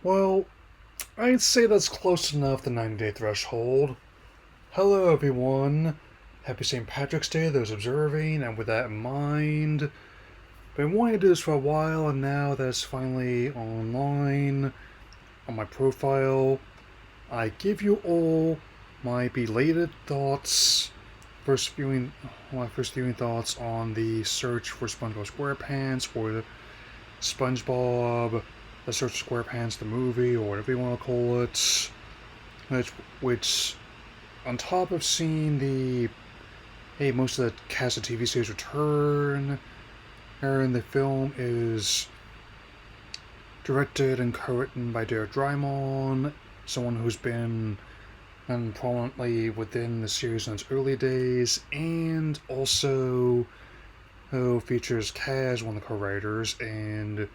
Well, I'd say that's close enough the 90-day threshold. Hello, everyone. Happy St. Patrick's Day, those observing, and with that in mind, been wanting to do this for a while, and now that it's finally online on my profile, I give you all my belated thoughts, first viewing, my first viewing thoughts on the search for SpongeBob SquarePants, or SpongeBob, the Search for SquarePants, the movie, or whatever you want to call it, which on top of seeing most of the cast of TV series return, and the film is directed and co-written by Derek Drymon, someone who's been prominently within the series in its early days, and also features Kaz, one of the co-writers, and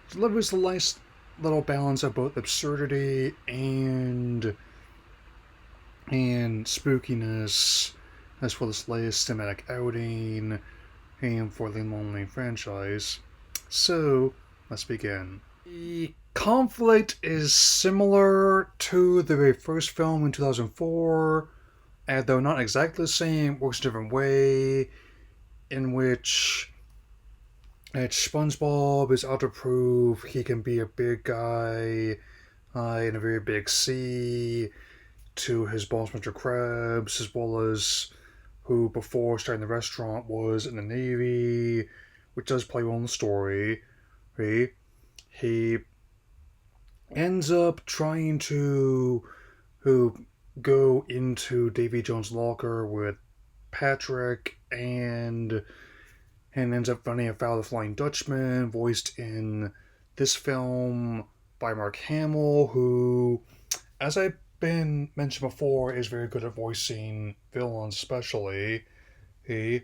delivers a nice little balance of both absurdity and spookiness as for this latest cinematic outing and for the long-running franchise. So, let's begin. The conflict is similar to the very first film in 2004, and though not exactly the same, works a different way, in which SpongeBob is out to prove he can be a big guy in a very big sea to his boss, Mr. Krabs, as well as who, before starting the restaurant, was in the Navy, which does play well in the story. He ends up trying to go into Davy Jones' locker with Patrick and ends up running afoul of the Flying Dutchman, voiced in this film by Mark Hamill, who, as I've been mentioned before, is very good at voicing villains, especially. He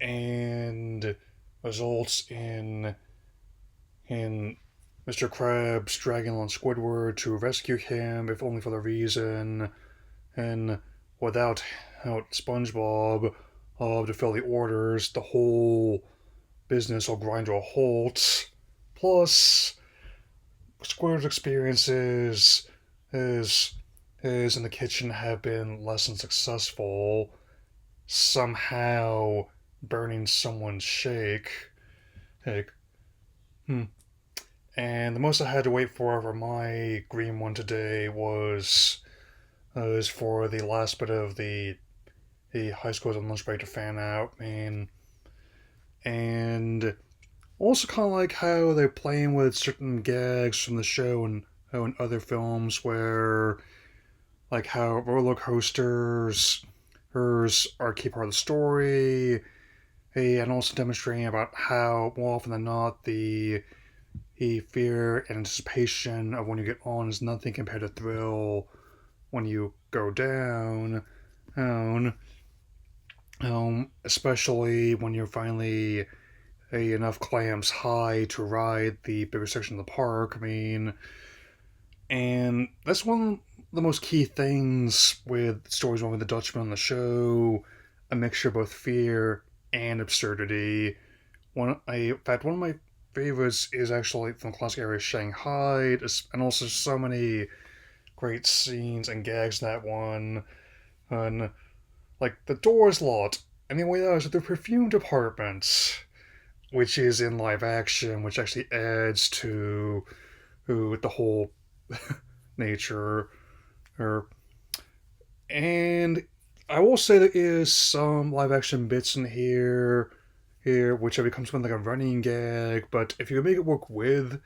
and results in Mr. Krabs dragging along Squidward to rescue him, if only for the reason, and without SpongeBob to fill the orders, the whole business will grind to a halt. Plus, Squidward's experiences is in the kitchen have been less than successful. Somehow burning someone's shake. Like, And the most I had to wait for my green one today was for the last bit of the high school's on lunch break to fan out, and also kind of like how they're playing with certain gags from the show and how in other films where like how roller coasters are a key part of the story, and also demonstrating about how more often than not the fear and anticipation of when you get on is nothing compared to thrill when you go down. Especially when you're finally enough clams high to ride the bigger section of the park. And that's one of the most key things with stories involving the Dutchman on the show, a mixture of both fear and absurdity. In fact, one of my favorites is actually from the classic area Shanghai, and also so many great scenes and gags in that one. And like the door is locked, and the way that is the perfume department, which is in live action, which actually adds to the whole nature. Or and I will say there is some live action bits in here, which becomes something like a running gag. But if you can make it work with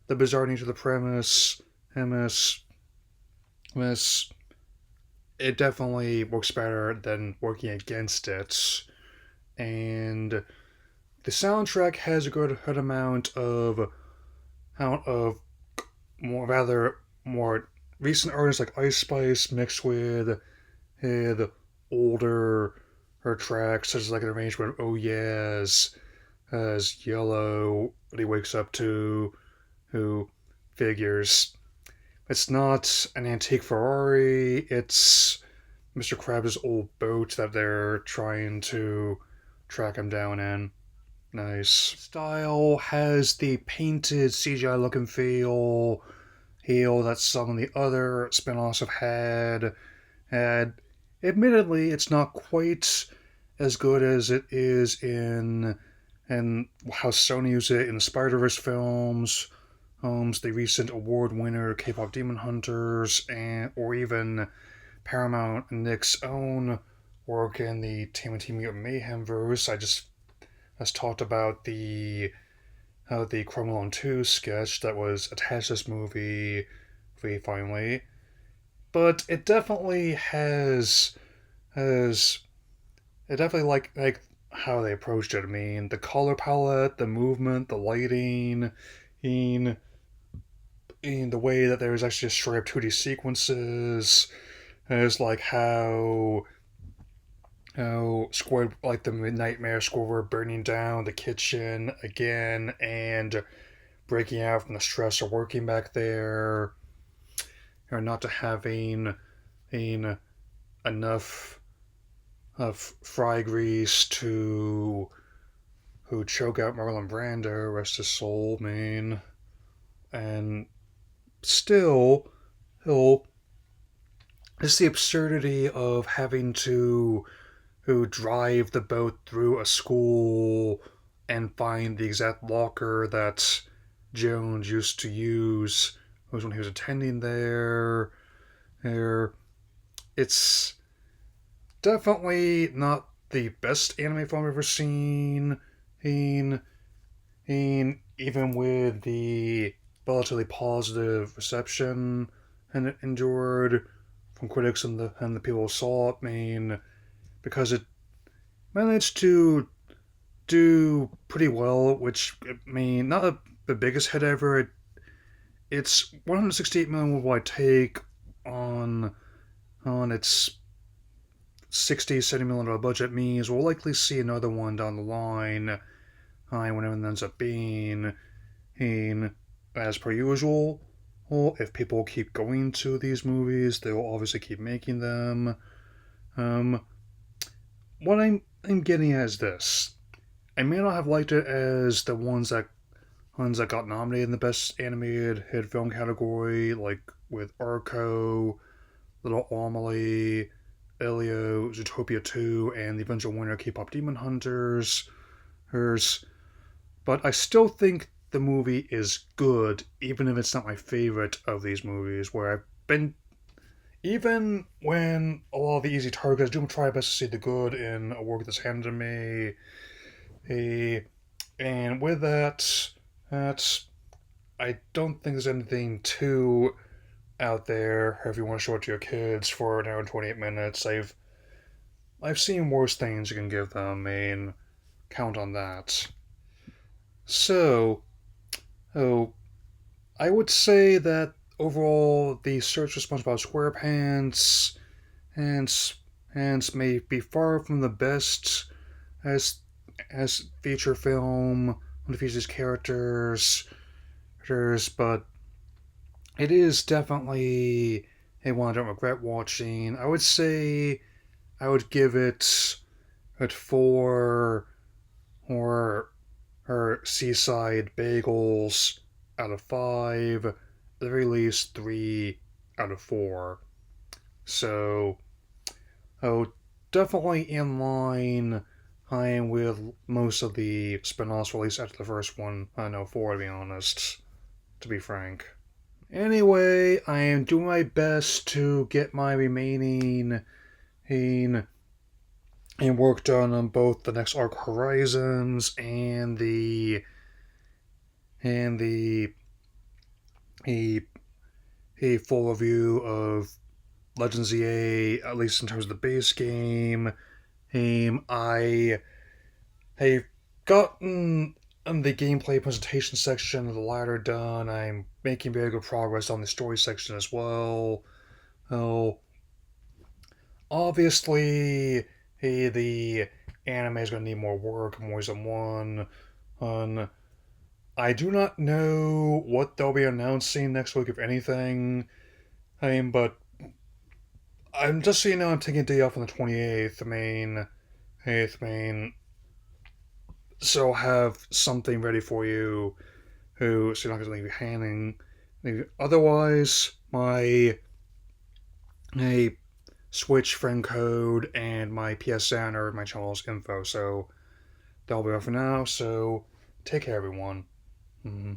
the bizarre nature of the premise, it definitely works better than working against it. And the soundtrack has a good amount of more recent artists like Ice Spice mixed with older her tracks, such as like an arrangement of Oh Yeah's as Yellow, what he wakes up to, who figures. It's not an antique Ferrari, it's Mr. Krabs' old boat that they're trying to track him down in. Nice. Style has the painted CGI look and feel that some of the other spin-offs have had. Admittedly, it's not quite as good as it is in how Sony used it in the Spider-Verse films, the recent award winner K-pop Demon Hunters, and or even Paramount and Nick's own work in the TMNT Mutant Mayhem verse. I just talked about the how the Chrome Alone 2 sketch that was attached to this movie finally. But it definitely has it definitely like how they approached it. I mean, the color palette, the movement, the lighting, in in the way that there was actually just straight up 2D sequences. It's like how Squid like the Nightmare Squidward burning down the kitchen again and breaking out from the stress of working back there, or not to having enough of fry grease to who choke out Marlon Brando, rest his soul, man. And still, he'll it's the absurdity of having to who drive the boat through a school and find the exact locker that Jones used to use was when he was attending there. There, it's definitely not the best anime film I've ever seen. In, even with the relatively positive reception and it endured from critics and the people who saw it, because it managed to do pretty well, which not the biggest hit ever. It's 168 million worldwide take on its 60 $70 million budget means we'll likely see another one down the line, whenever it ends up being in as per usual. Well, if people keep going to these movies, they will obviously keep making them. Um, what I'm getting at is this: I may not have liked it as the ones that got nominated in the best animated hit film category, like with Arco, Little Amelie, Elio, Zootopia 2, and the eventual winner K-pop Demon Hunters. Hers, but I still think the movie is good, even if it's not my favorite of these movies. Where I've been, even when a lot of the easy targets, I do try my best to see the good in a work that's handed to me. A, and with that, I don't think there's anything too out there if you want to show it to your kids for an hour and 28 minutes. I've seen worse things you can give them, and count on that. So, oh, I would say that overall, the search for SpongeBob SquarePants and may be far from the best as feature film when it features characters, but it is definitely a one I don't regret watching. I would say I would give it at 4 or seaside bagels out of 5, at the very least 3 out of 4. So, oh, definitely in line with most of the spin-offs released after the first one. I know 4 to be honest, to be frank. Anyway, I am doing my best to get my remaining and work done on both the next Arc Horizons and the a a full review of Legends ZA, at least in terms of the base game. I have gotten the gameplay presentation section of the ladder done. I'm making very good progress on the story section as well. Oh, obviously, the anime is going to need more work, more than one. On I do not know what they'll be announcing next week, if anything. But I'm just so I'm taking a day off on the 28th. 8th. so I'll have something ready for you. Who so you're not going to leave you hanging. Otherwise, my Switch friend code and my PSN are my channel's info. So that'll be all for now. So take care, everyone. Mm-hmm.